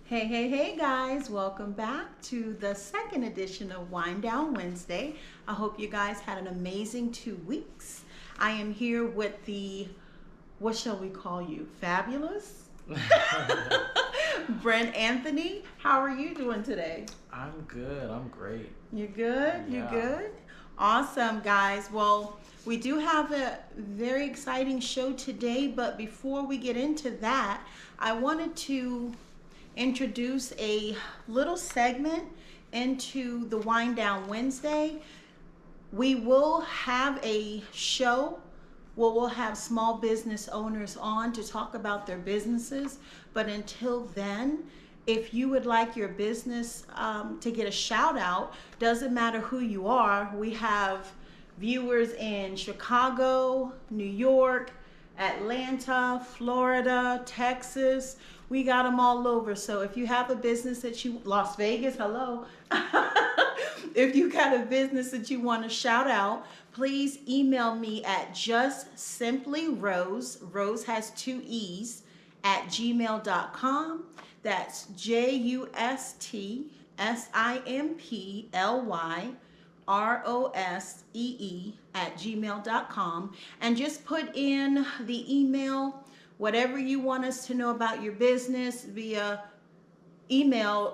Hey guys, welcome back to the second edition of Wind Down Wednesday. I hope you guys had an amazing 2 weeks. I am here with what shall we call you? Fabulous? Brent Anthony, how are you doing today? I'm good. I'm great. You're good? Yeah. You're good? Awesome, guys. Well, we do have a very exciting show today, but before we get into that, I wanted to introduce a little segment into the Wind Down Wednesday. We will have a show where we'll have small business owners on to talk about their businesses. But until then, if you would like your business to get a shout out, doesn't matter who you are. We have viewers in Chicago, New York, Atlanta, Florida, Texas. We got them all over. So if you have a business Las Vegas, hello. If you got a business that you want to shout out, please email me at justsimplyrosee, Rose has 2 E's, at gmail.com. That's JUSTSIMPLYROSEE at gmail.com. And just put in the email whatever you want us to know about your business via email,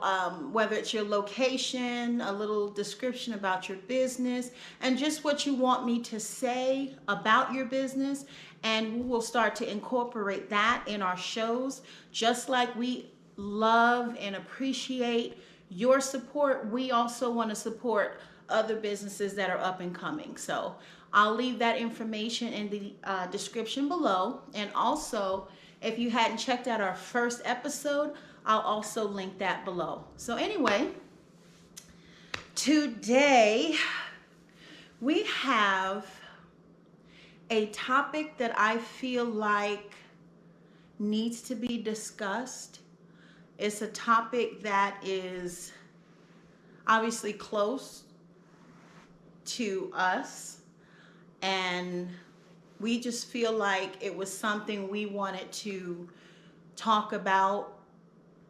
whether it's your location, a little description about your business, and just what you want me to say about your business. And we will start to incorporate that in our shows. Just like we love and appreciate your support, we also want to support other businesses that are up and coming. So I'll leave that information in the description below. And also, if you hadn't checked out our first episode, I'll also link that below. So anyway, today we have a topic that I feel like needs to be discussed. It's a topic that is obviously close to us, and we just feel like it was something we wanted to talk about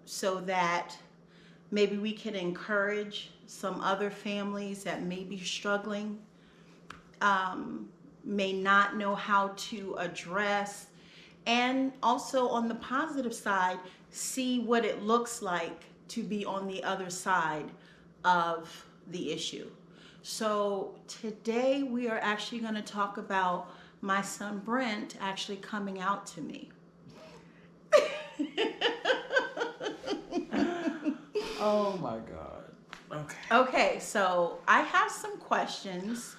so that maybe we can encourage some other families that may be struggling, may not know how to address, and also on the positive side, see what it looks like to be on the other side of the issue. So today we are actually going to talk about my son Brent actually coming out to me. Oh my God. Okay. Okay, so I have some questions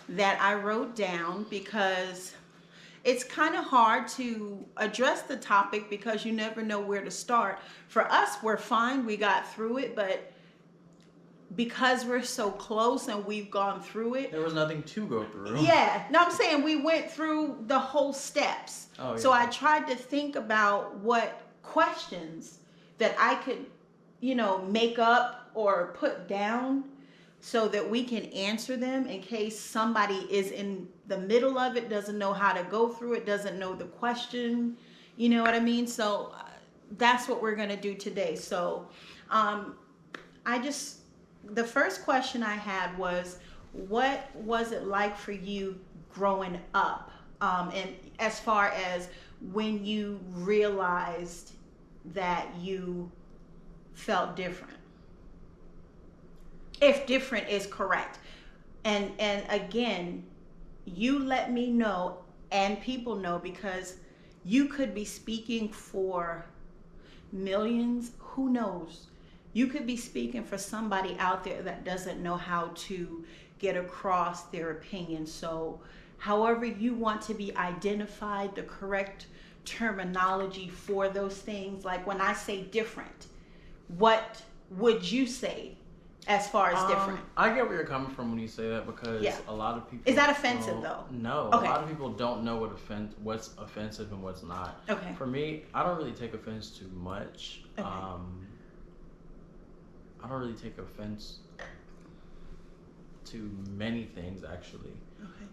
that I wrote down because it's kind of hard to address the topic because you never know where to start. For us, we're fine. We got through it, but because we're so close and we've gone through it. There was nothing to go through. Yeah. No, I'm saying we went through the whole steps. Oh, yeah. So I tried to think about what questions that I could, make up or put down so that we can answer them in case somebody is in the middle of it, doesn't know how to go through it, doesn't know the question. You know what I mean? So that's what we're going to do today. So the first question I had was, what was it like for you growing up? And as far as when you realized that you felt different, if different is correct. And again, you let me know and people know, because you could be speaking for millions, who knows? You could be speaking for somebody out there that doesn't know how to get across their opinion. So however you want to be identified, the correct terminology for those things, like when I say different, what would you say as far as different? I get where you're coming from when you say that, because a lot of people... Is that offensive though? No. Okay. A lot of people don't know what's offensive and what's not. Okay. For me, I don't really take offense to much. Okay. I don't really take offense to many things, actually. Okay.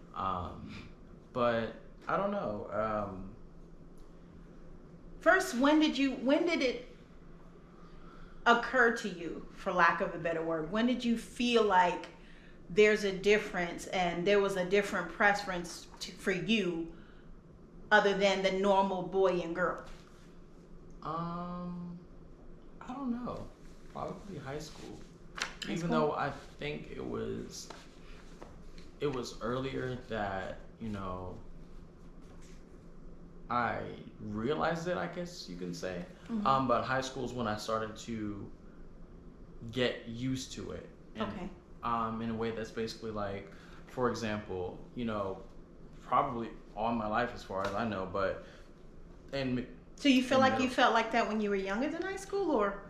But I don't know. First, when did it occur to you, for lack of a better word? When did you feel like there's a difference and there was a different preference for you other than the normal boy and girl? I don't know. Probably high school. High Even school? though I think it was earlier that, I realized it, I guess you can say. Mm-hmm. But high school is when I started to get used to it. And, Okay. in a way that's basically like, for example, probably all my life as far as I know, but in So you feel in like middle, you felt like that when you were younger than high school, or?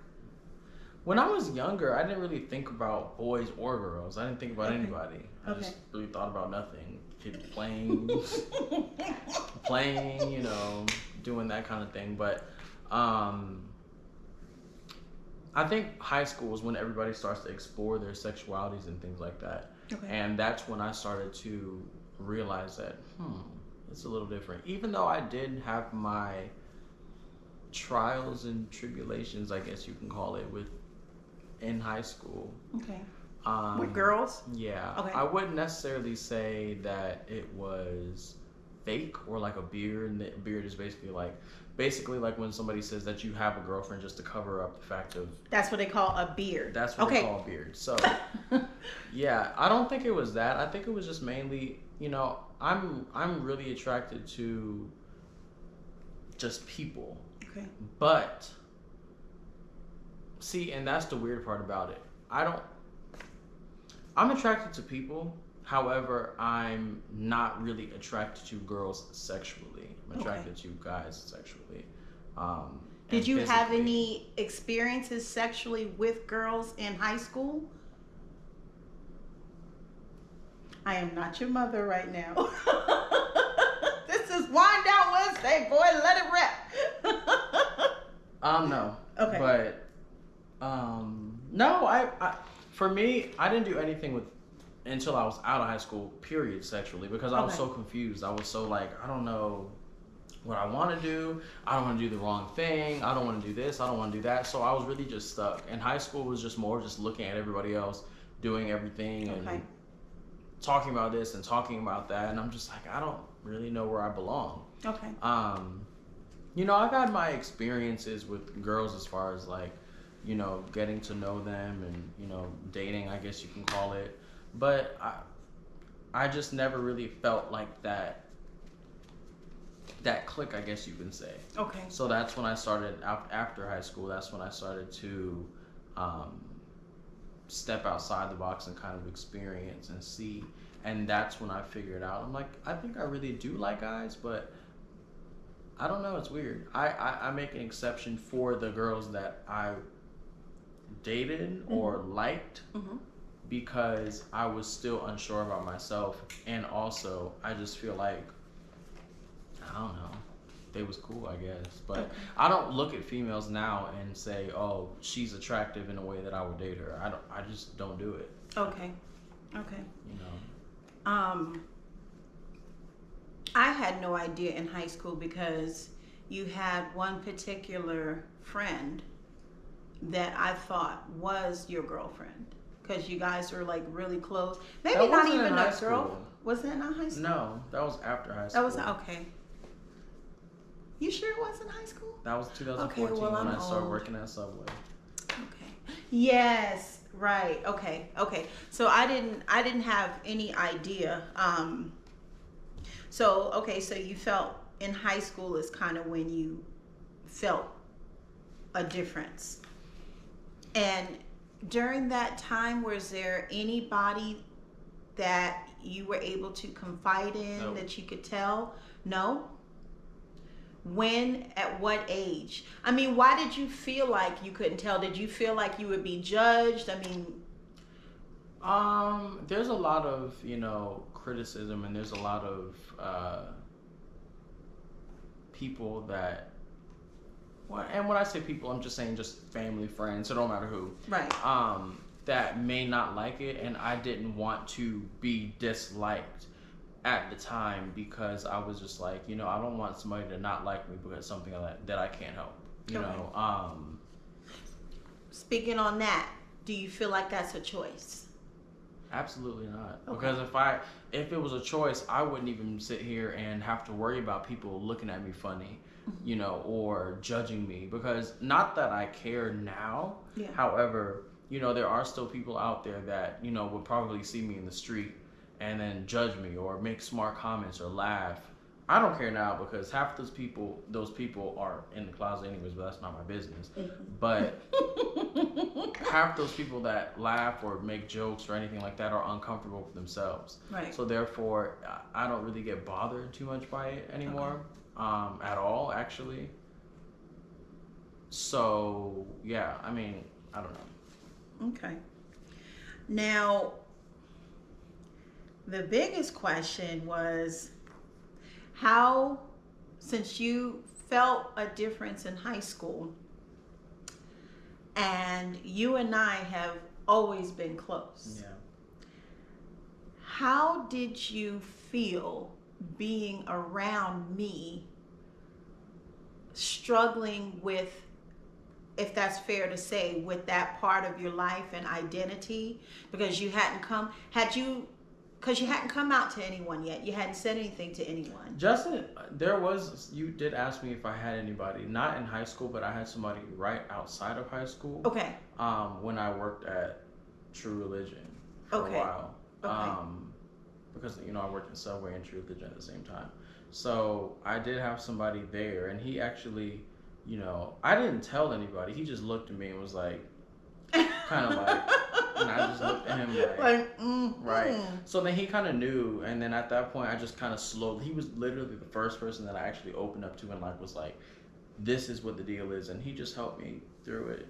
when I was younger, I didn't really think about boys or girls. I didn't think about Okay. anybody. I Okay. just really thought about nothing. Playing, playing, doing that kind of thing. But I think high school is when everybody starts to explore their sexualities and things like that. Okay. And that's when I started to realize that, it's a little different. Even though I did have my trials and tribulations, I guess you can call it, in high school. Okay. With girls? Yeah. Okay. I wouldn't necessarily say that it was fake or like a beard. And the beard is basically like when somebody says that you have a girlfriend just to cover up the fact of. That's what they call a beard. That's what they call a beard. So, yeah, I don't think it was that. I think it was just mainly, I'm really attracted to just people. Okay. But see, and that's the weird part about it. I'm attracted to people. However, I'm not really attracted to girls sexually. I'm attracted to guys sexually. Did you have physically. any experiences sexually with girls in high school? I am not your mother right now. This is Wind Down Wednesday, boy. Let it rip. No. Okay. But, no, I for me, I didn't do anything until I was out of high school, period, sexually, because I was so confused. I was so like, I don't know what I want to do. I don't want to do the wrong thing. I don't want to do this. I don't want to do that. So I was really just stuck. And high school was just more just looking at everybody else doing everything and talking about this and talking about that. And I'm just like, I don't really know where I belong. Okay. I've had my experiences with girls as far as like, getting to know them and, dating, I guess you can call it. But I just never really felt like that click, I guess you can say. Okay. So that's when I started, after high school, that's when I started to step outside the box and kind of experience and see. And that's when I figured out, I'm like, I think I really do like guys, but I don't know, it's weird. I make an exception for the girls that I dated or liked because I was still unsure about myself. And also, I just feel like, I don't know, they was cool, I guess. But I don't look at females now and say, oh, she's attractive in a way that I would date her. I just don't do it. Okay. I had no idea in high school because you had one particular friend that I thought was your girlfriend because you guys were like really close. Maybe not even a girl. Was that not high school? No, that was after high school. That was okay. You sure it wasn't high school? That was 2014 when I started working at Subway. Okay. Yes. Right. Okay. So I didn't have any idea. So you felt in high school is kind of when you felt a difference. And during that time, was there anybody that you were able to confide in that you could tell? No? When, at what age? I mean, why did you feel like you couldn't tell? Did you feel like you would be judged? I mean, there's a lot of, criticism, and there's a lot of people that, and when I say people, I'm just saying just family, friends, it don't matter who. Right. That may not like it, and I didn't want to be disliked at the time because I was just like, I don't want somebody to not like me because something that I can't help. speaking on that, do you feel like that's a choice? Absolutely not. Okay. Because if it was a choice, I wouldn't even sit here and have to worry about people looking at me funny, or judging me. Because not that I care now. Yeah. However, there are still people out there that, would probably see me in the street and then judge me or make smart comments or laugh. I don't care now because half those people are in the closet anyways, but that's not my business. But half those people that laugh or make jokes or anything like that are uncomfortable with themselves. Right. So therefore, I don't really get bothered too much by it anymore, at all, actually. So yeah, I mean, I don't know. Okay. Now, the biggest question was how, since you felt a difference in high school, and you and I have always been close. Yeah. How did you feel being around me, struggling with, if that's fair to say, with that part of your life and identity, because you hadn't come out to anyone yet. You hadn't said anything to anyone. Justin, you did ask me if I had anybody, not in high school, but I had somebody right outside of high school. Okay. When I worked at True Religion for a while. Okay. Because, I worked in Subway and True Religion at the same time. So I did have somebody there, and he actually, I didn't tell anybody. He just looked at me and was like, kind of like, and I just looked at him right. So then he kind of knew, and then at that point, I just kind of slowly. He was literally the first person that I actually opened up to and was like, "This is what the deal is," and he just helped me through it.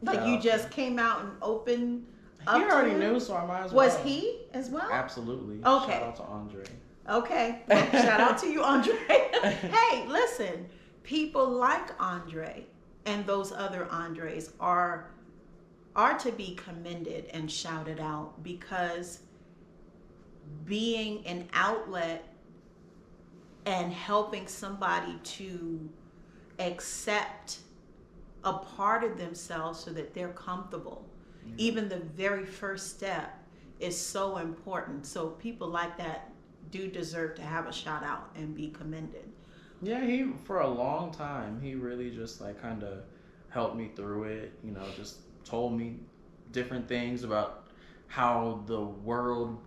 Like you just came out and opened. He already knew, so I might as well. Was he as well? Absolutely. Okay. Shout out to Andre. Okay. Well, shout out to you, Andre. Hey, listen, people like Andre and those other Andres are to be commended and shouted out, because being an outlet and helping somebody to accept a part of themselves so that they're comfortable, even the very first step is so important. So people like that do deserve to have a shout out and be commended. Yeah, he for a long time he really just kind of helped me through it. Just told me different things about how the world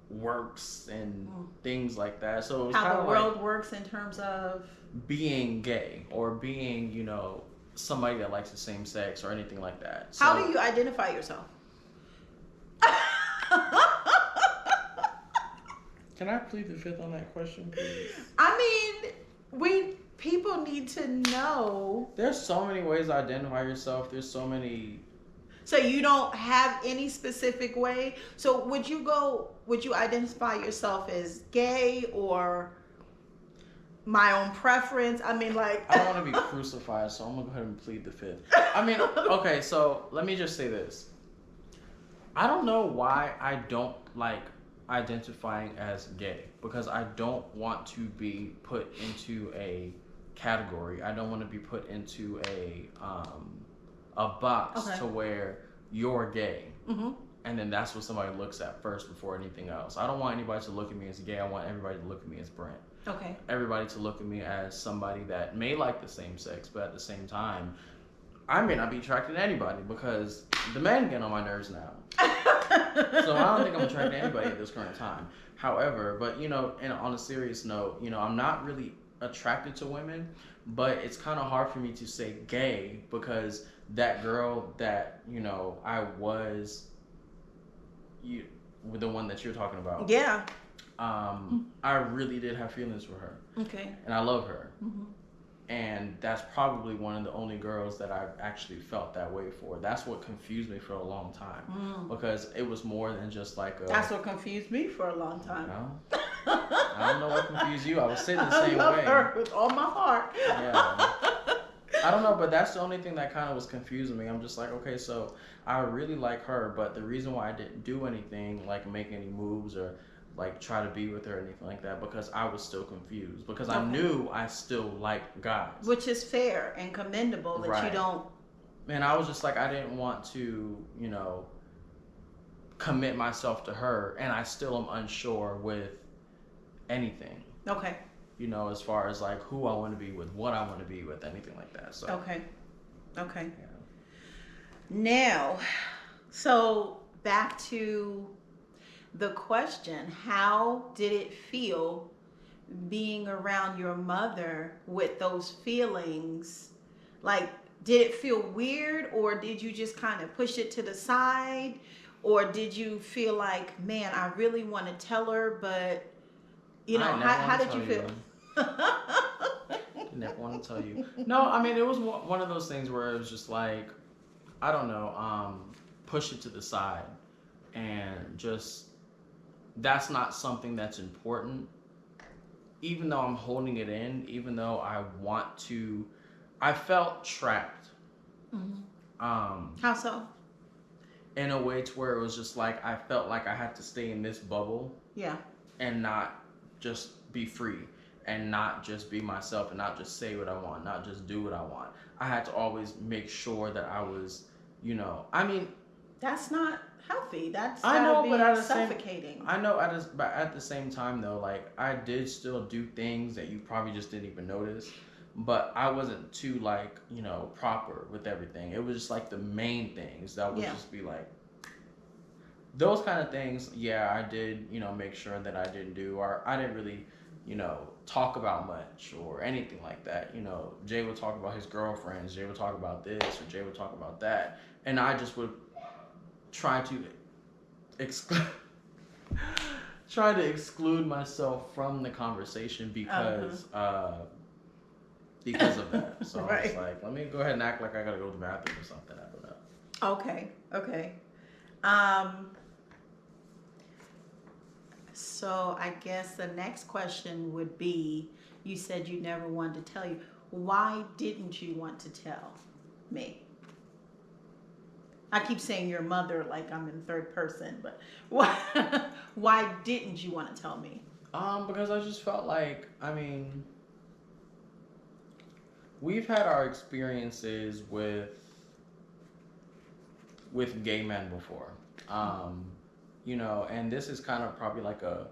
works and things like that. So it was how the world works in terms of being gay or being, somebody that likes the same sex or anything like that. So, how do you identify yourself? Can I plead the fifth on that question, please? I mean, people need to know. There's so many ways to identify yourself. There's so many. So you don't have any specific way? So would you identify yourself as gay or my own preference? I mean, I don't want to be crucified, so I'm going to go ahead and plead the fifth. I mean, okay, so let me just say this. I don't know why I don't like identifying as gay, because I don't want to be put into a category. I don't want to be put into a box to where you're gay. And then that's what somebody looks at first before anything else. I don't want anybody to look at me as gay. I want everybody to look at me as Brent. Okay. Everybody to look at me as somebody that may like the same sex, but at the same time, I may not be attracted to anybody because the men get on my nerves now. So I don't think I'm attracted to anybody at this current time. However, but and on a serious note, I'm not really attracted to women, but it's kind of hard for me to say gay because that girl that I was, with the one that you're talking about. Yeah. I really did have feelings for her. Okay. And I love her. And that's probably one of the only girls that I've actually felt that way for. That's what confused me for a long time. Because it was more than just That's what confused me for a long time. I don't know what confused you. I was sitting the same I love way. her with all my heart. Yeah. I don't know, but that's the only thing that kind of was confusing me. I'm just like, okay, so I really like her, but the reason why I didn't do anything, make any moves or try to be with her or anything like that, because I was still confused, because I knew I still liked guys. Which is fair and commendable that you don't and I was just like, I didn't want to, commit myself to her, and I still am unsure with anything. Okay. As far as like who I want to be with, what I want to be with, anything like that. So. Okay. Okay. Yeah. Now, so back to the question, how did it feel being around your mother with those feelings? Like, did it feel weird, or did you just kind of push it to the side? Or did you feel like, man, I really want to tell her, but I never how want to did tell you you. feel? Never want to tell you. No, I mean, it was one of those things where it was just like, I don't know, push it to the side, and just that's not something that's important. Even though I'm holding it in, even though I want to, I felt trapped. Mhm. Um, How so? in a way to where it was just like I felt like I had to stay in this bubble Yeah. and not just be free and not just be myself and not just say what I want, not just do what I want. I had to always make sure that I was, I mean, That's not healthy. That's I gotta know, but be suffocating. I know, but at the same time though, like I did still do things that you probably just didn't even notice, but I wasn't too like proper with everything. It was just like the main things that would just be like those kind of things. Yeah, I did make sure that I didn't do, or I didn't really talk about much or anything like that. Jay would talk about his girlfriends, Jay would talk about this, or Jay would talk about that, and I just would try to exclude try to exclude myself from the conversation because of that. So I was like, let me go ahead and act like I gotta go to the bathroom or something. I don't know. Okay. Okay. Um. So I guess the next question would be, you said you never wanted to tell you. Why didn't you want to tell me? I keep saying your mother like I'm in third person, but why didn't you want to tell me? Because I just felt like, we've had our experiences with gay men before. And this is kind of probably like a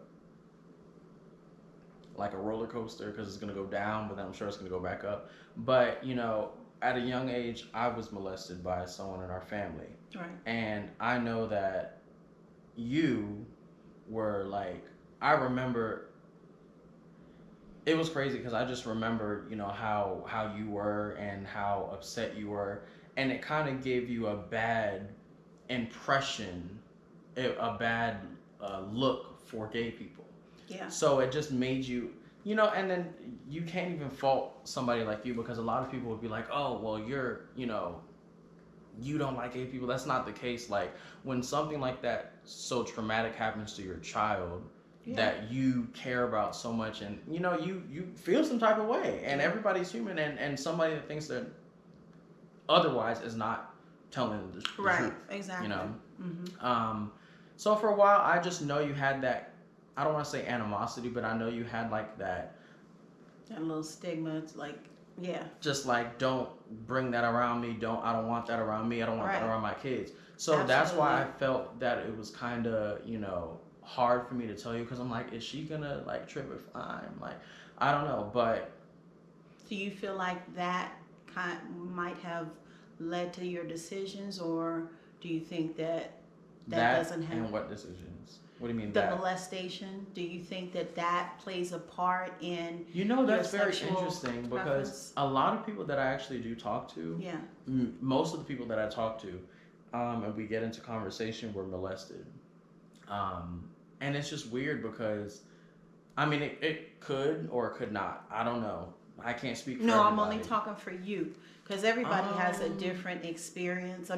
roller coaster because it's gonna go down, but then I'm sure it's gonna go back up. But at a young age, I was molested by someone in our family, Right. and I know that you were like, I remember it was crazy because I just remember how you were and how upset you were, and it kind of gave you a bad impression, a bad look for gay people. Yeah. So it just made you, and then you can't even fault somebody like you because a lot of people would be like, oh, well, you don't like gay people. That's not the case. Like when something like that so traumatic happens to your child that you care about so much, and you feel some type of way, and everybody's human, and somebody that thinks that otherwise is not telling the truth. Exactly. Mm-hmm. So for a while, I just know you had that. I don't want to say animosity, but I know you had like that. That little stigma. It's like, yeah. Just like, don't bring that around me. I don't want that around me. I don't want that around my kids. So Absolutely. That's why I felt that it was kind of hard for me to tell you because I'm like, is she gonna like trip if I'm like, I don't know, but. Do you feel like that might have led to your decisions, or do you think that doesn't have? And what decisions? What do you mean? The molestation. Do you think that plays a part in? That's very interesting because a lot of people that I actually do talk to. Yeah. Most of the people that I talk to, and we get into conversation, were molested. And it's just weird because, it could or it could not. I don't know. I can't speak for everybody. I'm only talking for you because everybody has a different experience.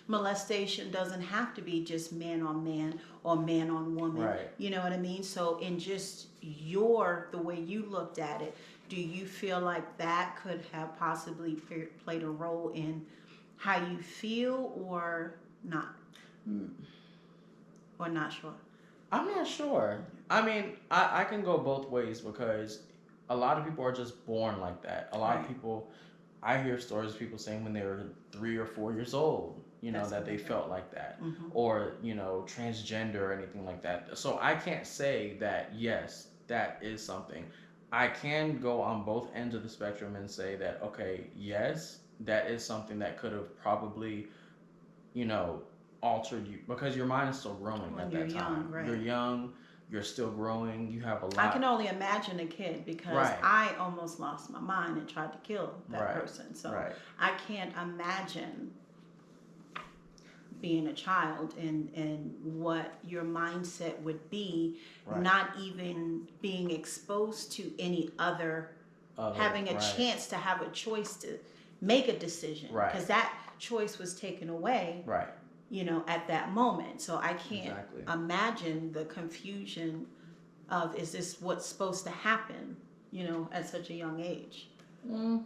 Molestation doesn't have to be just man on man or man on woman. Right. You know what I mean? So in just the way you looked at it, do you feel like that could have possibly played a role in how you feel or not? Or not sure? I'm not sure. I can go both ways because a lot of people are just born like that. A lot of people I hear stories of people saying when they were 3 or 4 years old, That's that they amazing. felt like that, Mm-hmm. or transgender or anything like that. So I can't say that yes, that is something. I can go on both ends of the spectrum and say that okay, yes, that is something that could have probably you know, altered you because your mind is still growing When at you're that time. young, right? You're young, you're still growing, you have a I can lot. only imagine a kid because Right, I almost lost my mind and tried to kill that right, person. So right, I can't imagine being a child and what your mindset would be, right. not even being exposed to any other, having a Right, chance to have a choice to make a decision, right, because that choice was taken away, right. at that moment. So I can't Exactly. imagine the confusion of, is this what's supposed to happen, at such a young age? Mm,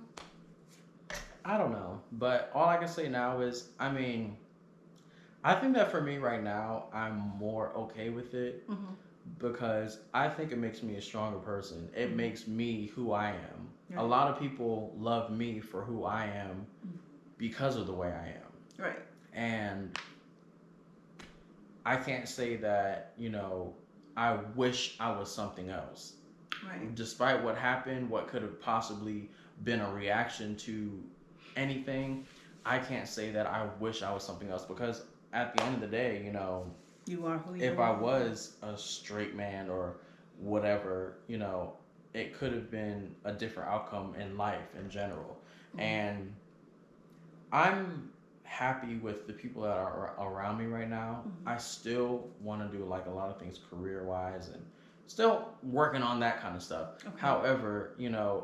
I don't know, but all I can say now is, I think that for me right now, I'm more okay with it Mm-hmm. because I think it makes me a stronger person. It Mm-hmm. makes me who I am. A Right. lot of people love me for who I am Mm-hmm. because of the way I am. Right. And I can't say that, I wish I was something else. Right. Despite what happened, what could have possibly been a reaction to anything, I can't say that I wish I was something else because at the end of the day, You are who you if are. I was a straight man or whatever, it could have been a different outcome in life in general. Mm-hmm. And I'm happy with the people that are around me right now. Mm-hmm. I still want to do like a lot of things career wise and still working on that kind of stuff. Okay. However,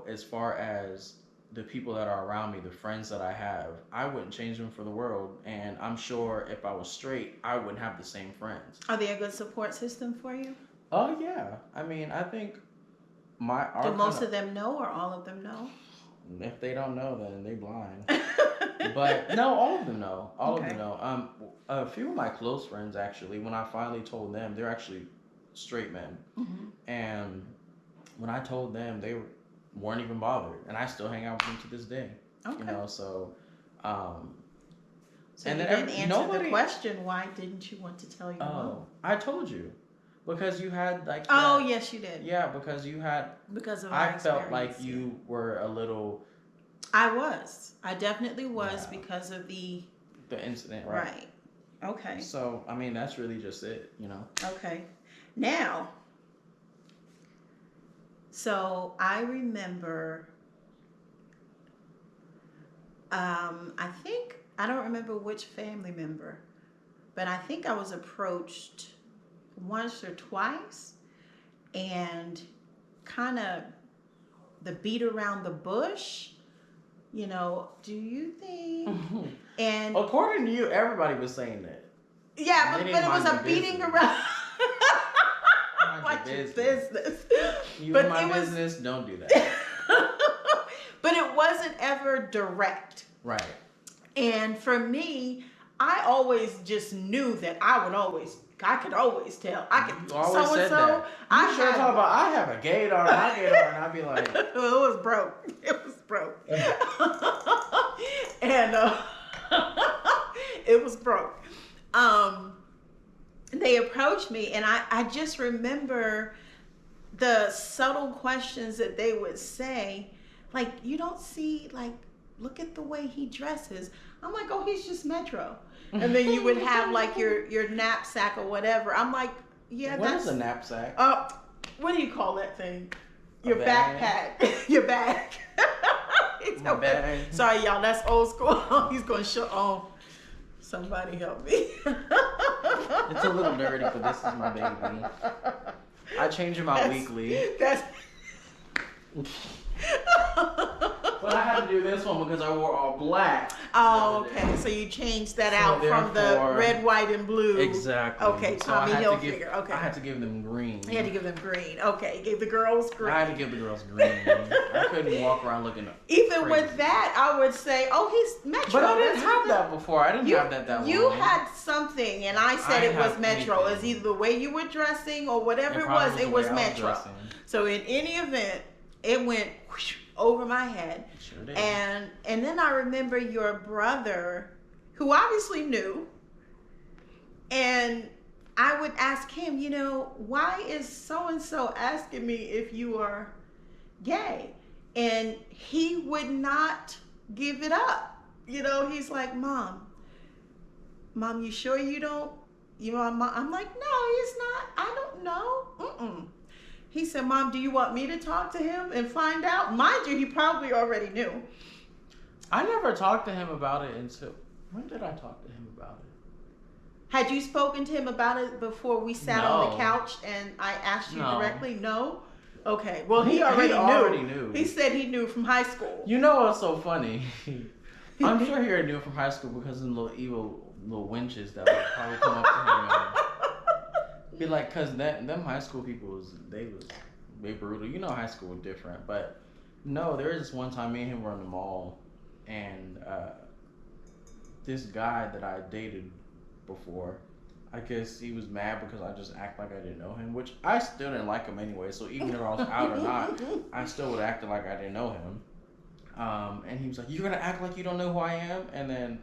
as far as the people that are around me, the friends that I have, I wouldn't change them for the world. And I'm sure if I was straight, I wouldn't have the same friends. Are they a good support system for you? Oh, yeah. I think Do most of them know, or all of them know? if they don't know, then they blind. But no, all of them know. All of Okay. them know. A few of my close friends actually, when I finally told them, they're actually straight men, Mm-hmm. and when I told them, they weren't even bothered, and I still hang out with them to this day. Okay. So, um, So and you then didn't answer nobody. the question. Why didn't you want to tell your mom? Oh, I told you, because you had like. Oh, that, yes, you did. Yeah, because you had. Because of I our felt like experience, you were a little. I was. I definitely was, Yeah. because of the incident, right? right. Okay. So, that's really just it, Okay. Now, so I remember, I don't remember which family member, but I think I was approached once or twice, and kind of the beat around the bush, do you think? And According to you, everybody was saying that. yeah, They but didn't it was mind a their beating business. around. Mind Like your your business. business. You But in my it was- business, don't do that. But it wasn't ever direct. Right. And for me, I always just knew that I could always tell. I could, You always so and said so. that. I You sure had, talk about I have a gaydar, my gaydar, and I'd be like, it was broke. It was broke. And it was broke. They approached me, and I just remember the subtle questions that they would say, like, you don't see, like, look at the way he dresses. I'm like, oh, he's just Metro. And then you would have like your knapsack or whatever. I'm like, yeah, what that's is a knapsack? What do you call that thing? A Your bag? backpack. Your bag. My bag. Sorry, y'all, that's old school. He's gonna show. Oh, somebody help me. It's a little dirty, but this is my baby. I change him out weekly. That's. But I had to do this one because I wore all black. Oh, okay. So you changed that So out from the therefore- red, white, and blue. Exactly. Okay, So I Tommy had to give- Hilfiger. Okay. I had to give them green. You had to give them green. Okay, you gave the girls green. I had to give the girls green. I couldn't walk around looking up. Even crazy. with that, I would say, oh, he's Metro. But I didn't That's have what that before. I didn't You, have that you long. had something, and I said I it was have Metro. anything. It's either the way you were dressing or whatever it probably was, the it was way I Metro. dressing. So in any event, it went whoosh, over my head. Sure did. And then I remember your brother, who obviously knew, and I would ask him, why is so and so asking me if you are gay? And he would not give it up. He's like, Mom, you sure you don't? I'm like, no, he's not. I don't know. Mm-mm. He said, Mom, do you want me to talk to him and find out? Mind you, he probably already knew. I never talked to him about it until, when did I talk to him about it? Had you spoken to him about it before we sat on the couch and I asked you directly? No? Okay. Well, he already knew. He said he knew from high school. You know what's so funny? I'm sure he already knew from high school because of the little evil little wenches that would probably come up to him and be like, cause them high school people they brutal. High school was different, but no, there was this one time me and him were in the mall, and this guy that I dated before, I guess he was mad because I just act like I didn't know him, which I still didn't like him anyway. So even if I was out or not, I still would act like I didn't know him. And he was like, "You're gonna act like you don't know who I am," and then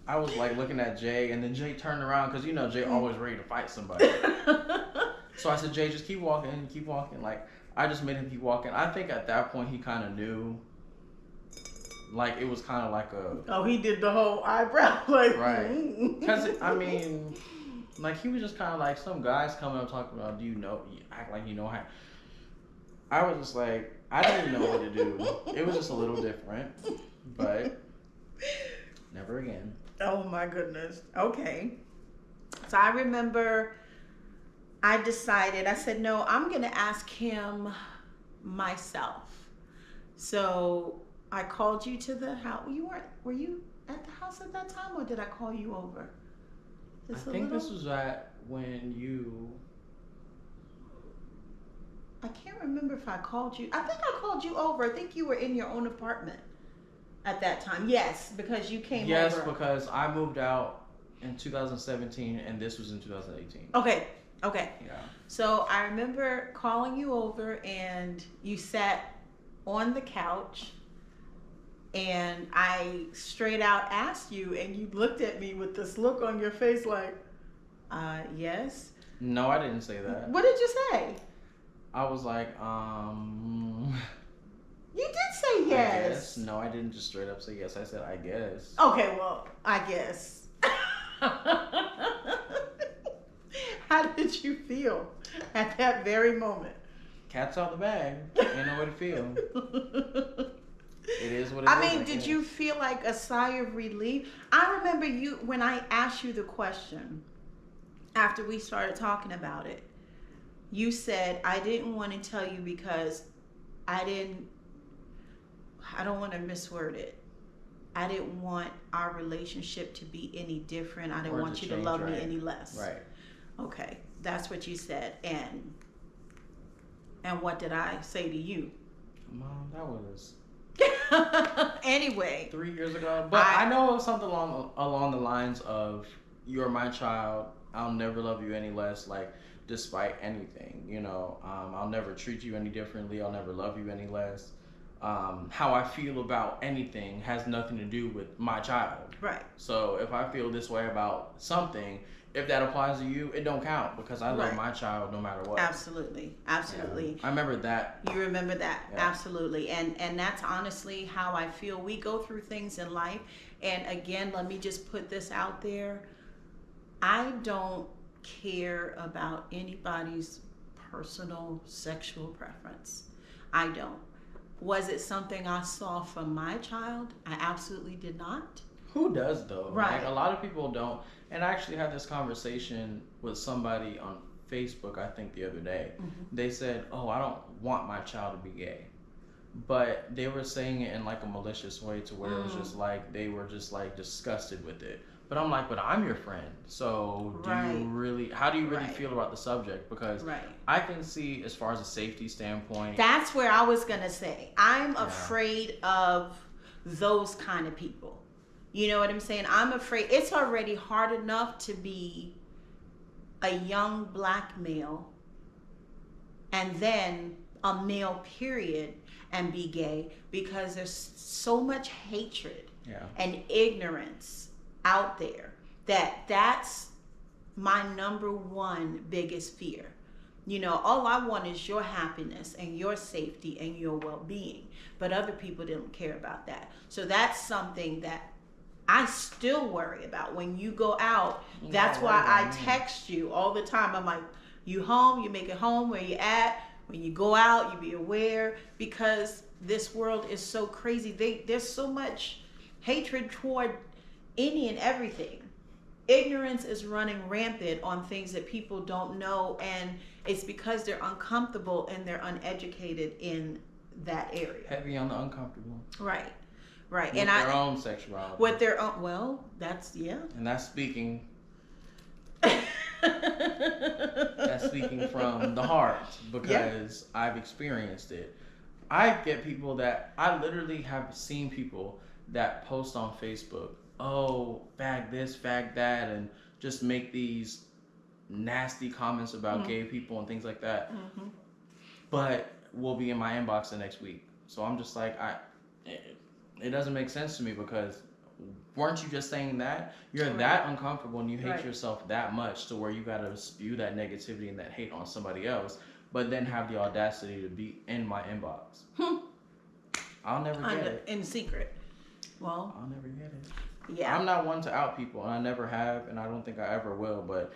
I was like looking at Jay, and then Jay turned around because Jay always ready to fight somebody. So I said, "Jay, just keep walking, keep walking." Like I just made him keep walking. I think at that point he kind of knew. Like it was kind of like a. Oh, he did the whole eyebrow like. Right. Because like he was just kind of like some guys coming up talking about, "Do you know? You act like you know how." I was just like, I didn't even know what to do. It was just a little different, but never again. Oh my goodness. Okay. So I remember I said, no, I'm going to ask him myself. So I called you to the house. Were you at the house at that time, or did I call you over? I think this was when you... I can't remember if I called you. I think I called you over. I think you were in your own apartment at that time. Yes, because you came over. Yes, because I moved out in 2017 and this was in 2018. Okay. Yeah. So I remember calling you over and you sat on the couch and I straight out asked you and you looked at me with this look on your face like, yes. No, I didn't say that. What did you say? I was like, You did say yes. I guess. No, I didn't just straight up say yes. I said, I guess. Okay, well, I guess. How did you feel at that very moment? Cat's out the bag. Ain't no way to feel. It is what it is. I mean, did you feel like a sigh of relief? I remember when I asked you the question after we started talking about it. You said, I didn't want to tell you because I don't want to misword it. I didn't want our relationship to be any different. I didn't want you to love me any less. Right. Okay. That's what you said. And what did I say to you? Mom, that was... Anyway. 3 years ago. But I know it was something along the lines of, you're my child. I'll never love you any less. Like, despite anything, I'll never treat you any differently. I'll never love you any less. How I feel about anything has nothing to do with my child. Right. So if I feel this way about something, if that applies to you, it don't count because I love my child no matter what. Absolutely. Yeah. I remember that. You remember that. Yeah. Absolutely. And that's honestly how I feel. We go through things in life. And again, let me just put this out there. I don't care about anybody's personal sexual preference. I don't. Was it something I saw from my child? I absolutely did not. Who does though? Right. Like, a lot of people don't. And I actually had this conversation with somebody on Facebook, I think the other day. Mm-hmm. They said, "Oh, I don't want my child to be gay." But they were saying it in like a malicious way to where it was just like they were just like disgusted with it. But I'm like, but I'm your friend. So how do you really feel about the subject? Because I can see, as far as a safety standpoint. That's where I was going to say. I'm afraid of those kind of people. You know what I'm saying? I'm afraid it's already hard enough to be a young black male and then a male period and be gay, because there's so much hatred and ignorance out there that's my number one biggest fear. All I want is your happiness and your safety and your well-being, but other people didn't care about that. So that's something that I still worry about when you go out. That's why I text you all the time. I'm like, you home? You make it home? Where you at? When you go out, you be aware, because this world is so crazy. There's so much hatred toward any and everything. Ignorance is running rampant on things that people don't know, and it's because they're uncomfortable and they're uneducated in that area. Heavy on the uncomfortable. Right. With their own sexuality. With their own, well, that's, And that's speaking. That's speaking from the heart, because I've experienced it. I get people that, I literally have seen people that post on Facebook, oh, fag this, fag that, and just make these nasty comments about gay people and things like that. But will be in my inbox the next week. So I'm just like, it doesn't make sense to me, because weren't you just saying that? You're that uncomfortable and you hate yourself that much to where you gotta spew that negativity and that hate on somebody else, but then have the audacity to be in my inbox. I'll never get it. In secret. Well, I'll never get it. Yeah. I'm not one to out people, and I never have, and I don't think I ever will, but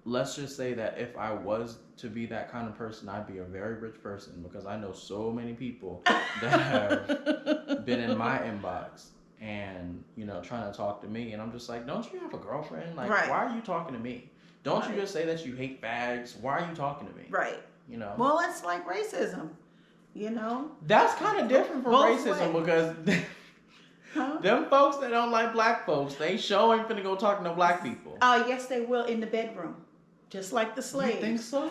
let's just say that if I was to be that kind of person, I'd be a very rich person, because I know so many people that have been in my inbox and, trying to talk to me, and I'm just like, don't you have a girlfriend? Like, why are you talking to me? Don't you just say that you hate fags? Why are you talking to me? Right. Well, it's like racism, That's kind of different from racism, because them folks that don't like black folks, they sure ain't finna go talk to no black people. Oh, yes, they will, in the bedroom. Just like the slaves. You think so?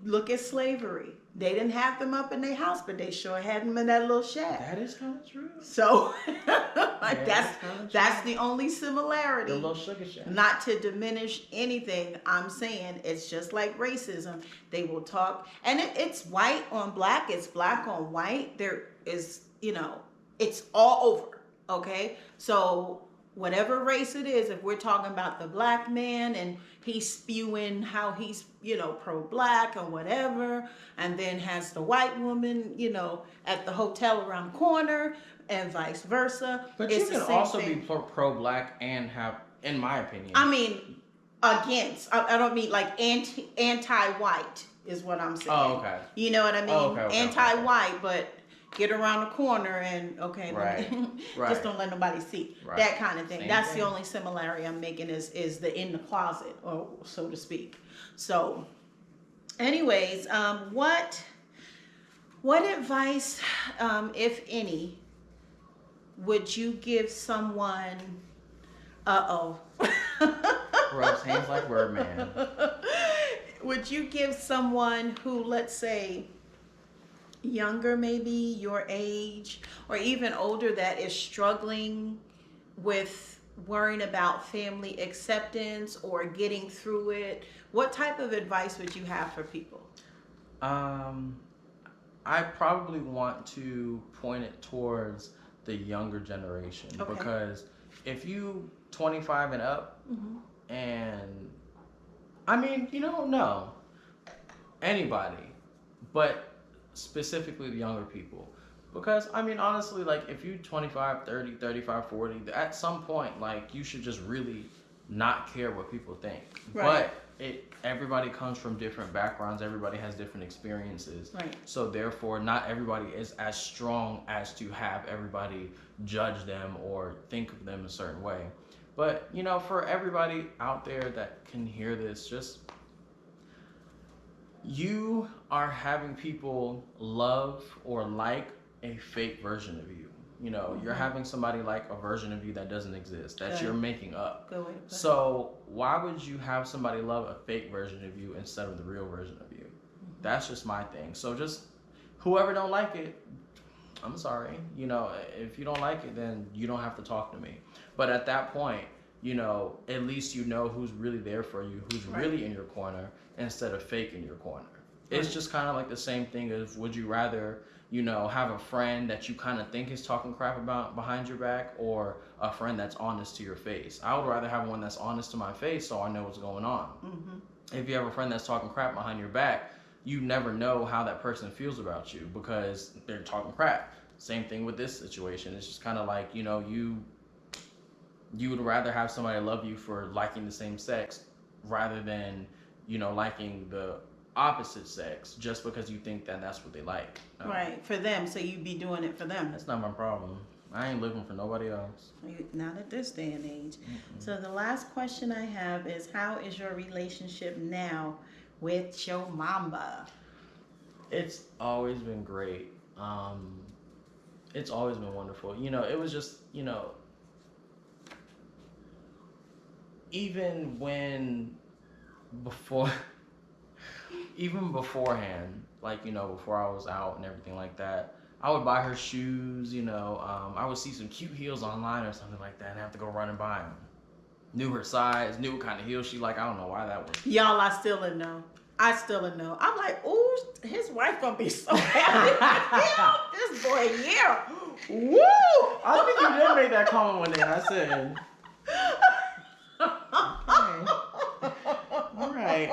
Look at slavery. They didn't have them up in their house, but they sure had them in that little shack. That is kind of true. So that's the only similarity. The little sugar shack. Not to diminish anything, I'm saying it's just like racism. They will talk, and it's white on black. It's black on white. There is, it's all over. Okay, so whatever race it is, if we're talking about the black man and he's spewing how he's, pro-black or whatever, and then has the white woman, at the hotel around the corner, and vice versa. But you can also be pro-black and have, in my opinion. I mean, against. I don't mean like anti-white is what I'm saying. Oh, okay. You know what I mean? Okay, anti-white, but get around the corner and just don't let nobody see. That kind of thing. That's the only similarity I'm making is the in the closet, or so to speak. So anyways, what advice, if any, would you give someone? Rubs hands like Birdman. Would you give someone who, let's say, younger, maybe your age, or even older, that is struggling with worrying about family acceptance or getting through it, what type of advice would you have for people? I probably want to point it towards the younger generation, because if you 25 and up, and I mean, no, anybody, but specifically the younger people, because I mean, honestly, like if you 25, 30, 35, 40, at some point, like you should just really not care what people think. But everybody comes from different backgrounds, everybody has different experiences, so therefore not everybody is as strong as to have everybody judge them or think of them a certain way. But for everybody out there that can hear this, just you are having people love or like a fake version of you. You're having somebody like a version of you that doesn't exist, that you're making up. So why would you have somebody love a fake version of you instead of the real version of you? That's just my thing. So just whoever don't like it, I'm sorry. If you don't like it, then you don't have to talk to me. But at that point, at least you know who's really there for you, who's really in your corner, instead of fake in your corner. It's just kind of like the same thing as, would you rather, have a friend that you kind of think is talking crap about behind your back, or a friend that's honest to your face? I would rather have one that's honest to my face so I know what's going on. If you have a friend that's talking crap behind your back, you never know how that person feels about you because they're talking crap. Same thing with this situation. It's just kind of like, you would rather have somebody love you for liking the same sex rather than, liking the opposite sex just because you think that that's what they like. Right, for them, so you'd be doing it for them. That's not my problem. I ain't living for nobody else. Not at this day and age. So the last question I have is, how is your relationship now with your mamba? It's always been great. It's always been wonderful. It was just, even when before even beforehand, like, before I was out and everything like that, I would buy her shoes. I would see some cute heels online or something like that and have to go run and buy them. Knew her size, knew what kind of heels she like. I don't know why that was. Y'all, I still didn't know. I'm like, ooh, his wife gonna be so happy. This boy, yeah. Woo! I think you did make that comment one day, and I said, all right.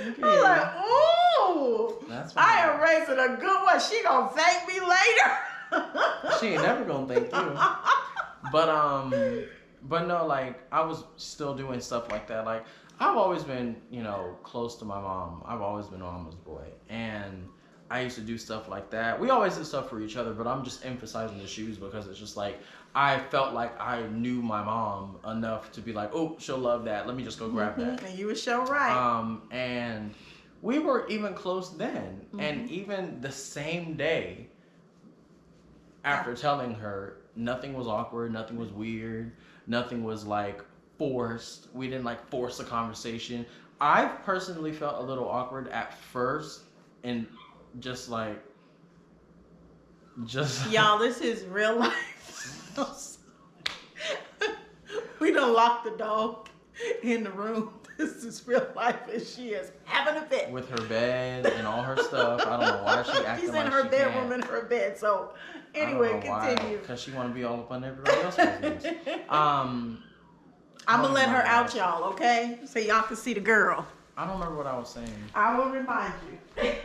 Okay. I'm like, ooh, That's I am raising a good one. She gonna thank me later. She ain't never gonna thank you. But no, like, I was still doing stuff like that. Like, I've always been, close to my mom. I've always been a mama's boy, and I used to do stuff like that. We always did stuff for each other, but I'm just emphasizing the shoes because it's just like, I felt like I knew my mom enough to be like, oh, she'll love that. Let me just go grab that. And you were so right. And we were even close then. And even the same day, after telling her, nothing was awkward, nothing was weird, nothing was like forced. We didn't like force a conversation. I personally felt a little awkward at first, and just y'all, this is real life. We done locked the dog in the room. This is real life, and she is having a fit with her bed and all her stuff. I don't know why she acting she's in like her she bedroom can't. in her bed. So anyway, continue. Because she want to be all up on everybody else's business. I'm gonna let her out, y'all. Okay, so y'all can see the girl. I don't remember what I was saying. I will remind you. Okay.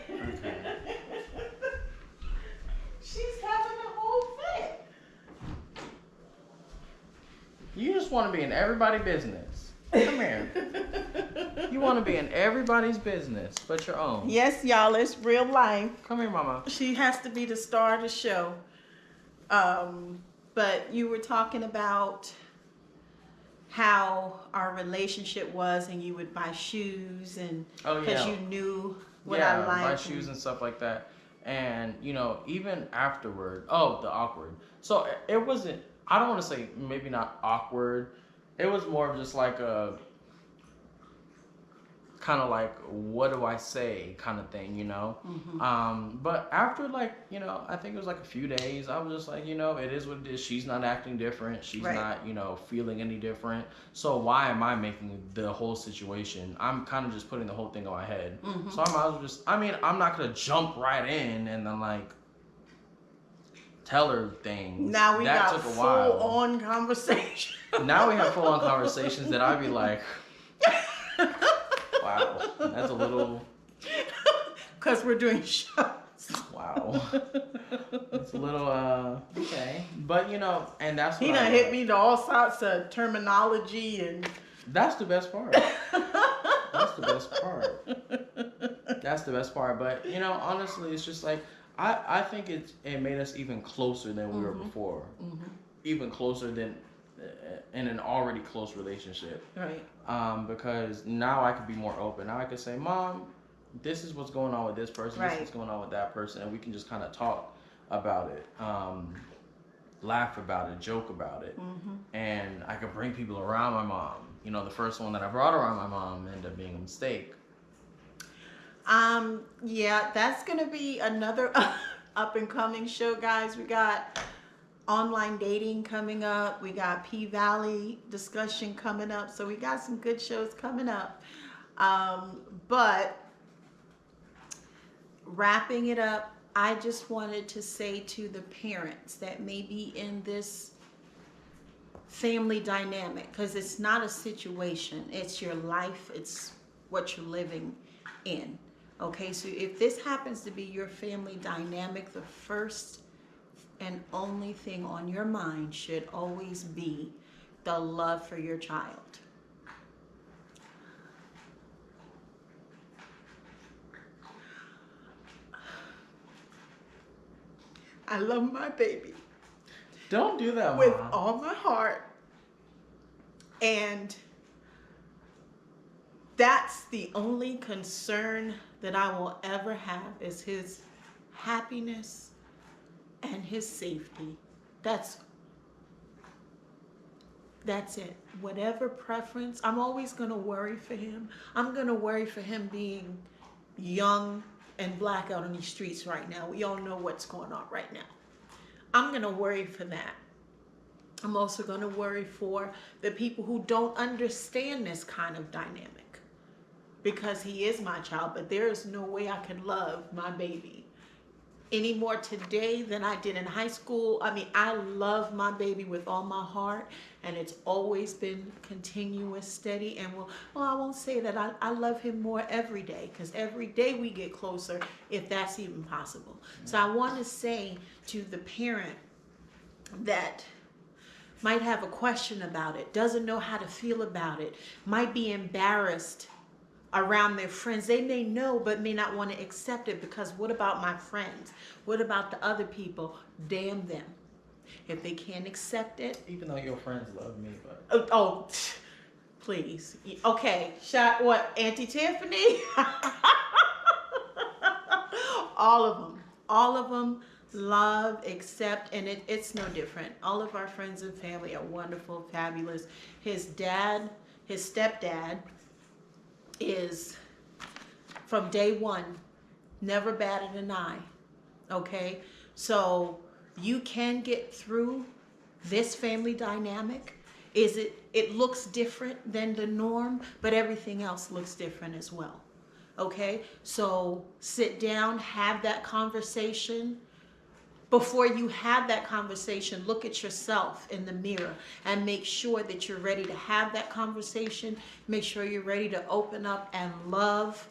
She's having a whole fit. You just want to be in everybody's business. Come here. You want to be in everybody's business but your own. Yes, y'all, it's real life. Come here, mama. She has to be the star of the show. But you were talking about how our relationship was, and you would buy shoes, and because you knew what I liked. Buy shoes and stuff like that. And, even afterward, the awkward. So it wasn't, I don't want to say maybe not awkward. It was more of just like a kind of like, what do I say kind of thing, But after I think it was like a few days, I was just like, it is what it is. She's not acting different. She's not, feeling any different. So why am I making the whole situation? I'm kind of just putting the whole thing on my head. So I might as well just, I'm not going to jump right in and then tell her things. Now we got full-on conversation. Now we have full-on conversations that I'd be like, wow, that's a little... Because we're doing shows. Wow. It's a little, okay. But, and that's what he done hit me to all sorts of terminology and... That's the best part. That's the best part. That's the best part. But, honestly, it's just like, I think it made us even closer than we were before. Even closer than in an already close relationship. Right. Because now I could be more open. Now I could say, Mom, this is what's going on with this person. This is what's going on with that person. And we can just kind of talk about it. Laugh about it. Joke about it. And I could bring people around my mom. The first one that I brought around my mom ended up being a mistake. Yeah, that's going to be another up and coming show, guys. We got online dating coming up. We got P-Valley discussion coming up. So we got some good shows coming up. But wrapping it up, I just wanted to say to the parents that may be in this family dynamic, because it's not a situation, it's your life, it's what you're living in. Okay, so if this happens to be your family dynamic, the first and only thing on your mind should always be the love for your child. I love my baby. Don't do that, with Mom. all my heart. And that's the only concern that I will ever have, is his happiness and his safety. That's it. Whatever preference, I'm always going to worry for him. I'm going to worry for him being young and black out on these streets right now. We all know what's going on right now. I'm going to worry for that. I'm also going to worry for the people who don't understand this kind of dynamic, because he is my child, but there is no way I can love my baby any more today than I did in high school. I mean, I love my baby with all my heart, and it's always been continuous, steady, and well, I won't say that I love him more every day, because every day we get closer, if that's even possible. So I want to say to the parent that might have a question about it, doesn't know how to feel about it, might be embarrassed around their friends. They may know, but may not want to accept it, because what about my friends? What about the other people? Damn them. If they can't accept it. Even though your friends love me, but. Oh, please. Okay, shot what? Auntie Tiffany? All of them. All of them love, accept, and it's no different. All of our friends and family are wonderful, fabulous. His dad, his stepdad, is from day one never batted an eye. Okay, so you can get through this family dynamic. It looks different than the norm, but everything else looks different as well. Okay, so sit down, have that conversation. Before you have that conversation, look at yourself in the mirror and make sure that you're ready to have that conversation. Make sure you're ready to open up and love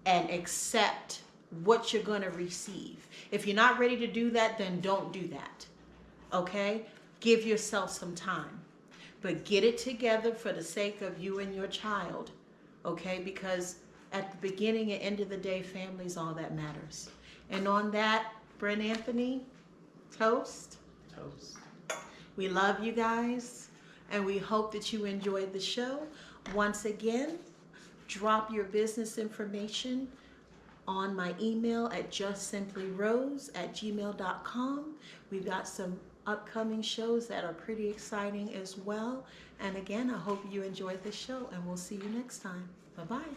and accept what you're going to receive. If you're not ready to do that, then don't do that. Okay? Give yourself some time. But get it together for the sake of you and your child. Okay? Because at the beginning and end of the day, family is all that matters. And on that, Brent Anthony, toast. Toast. We love you guys, and we hope that you enjoyed the show. Once again, drop your business information on my email at justsimplyrosee@gmail.com. We've got some upcoming shows that are pretty exciting as well. And again, I hope you enjoyed the show, and we'll see you next time. Bye-bye.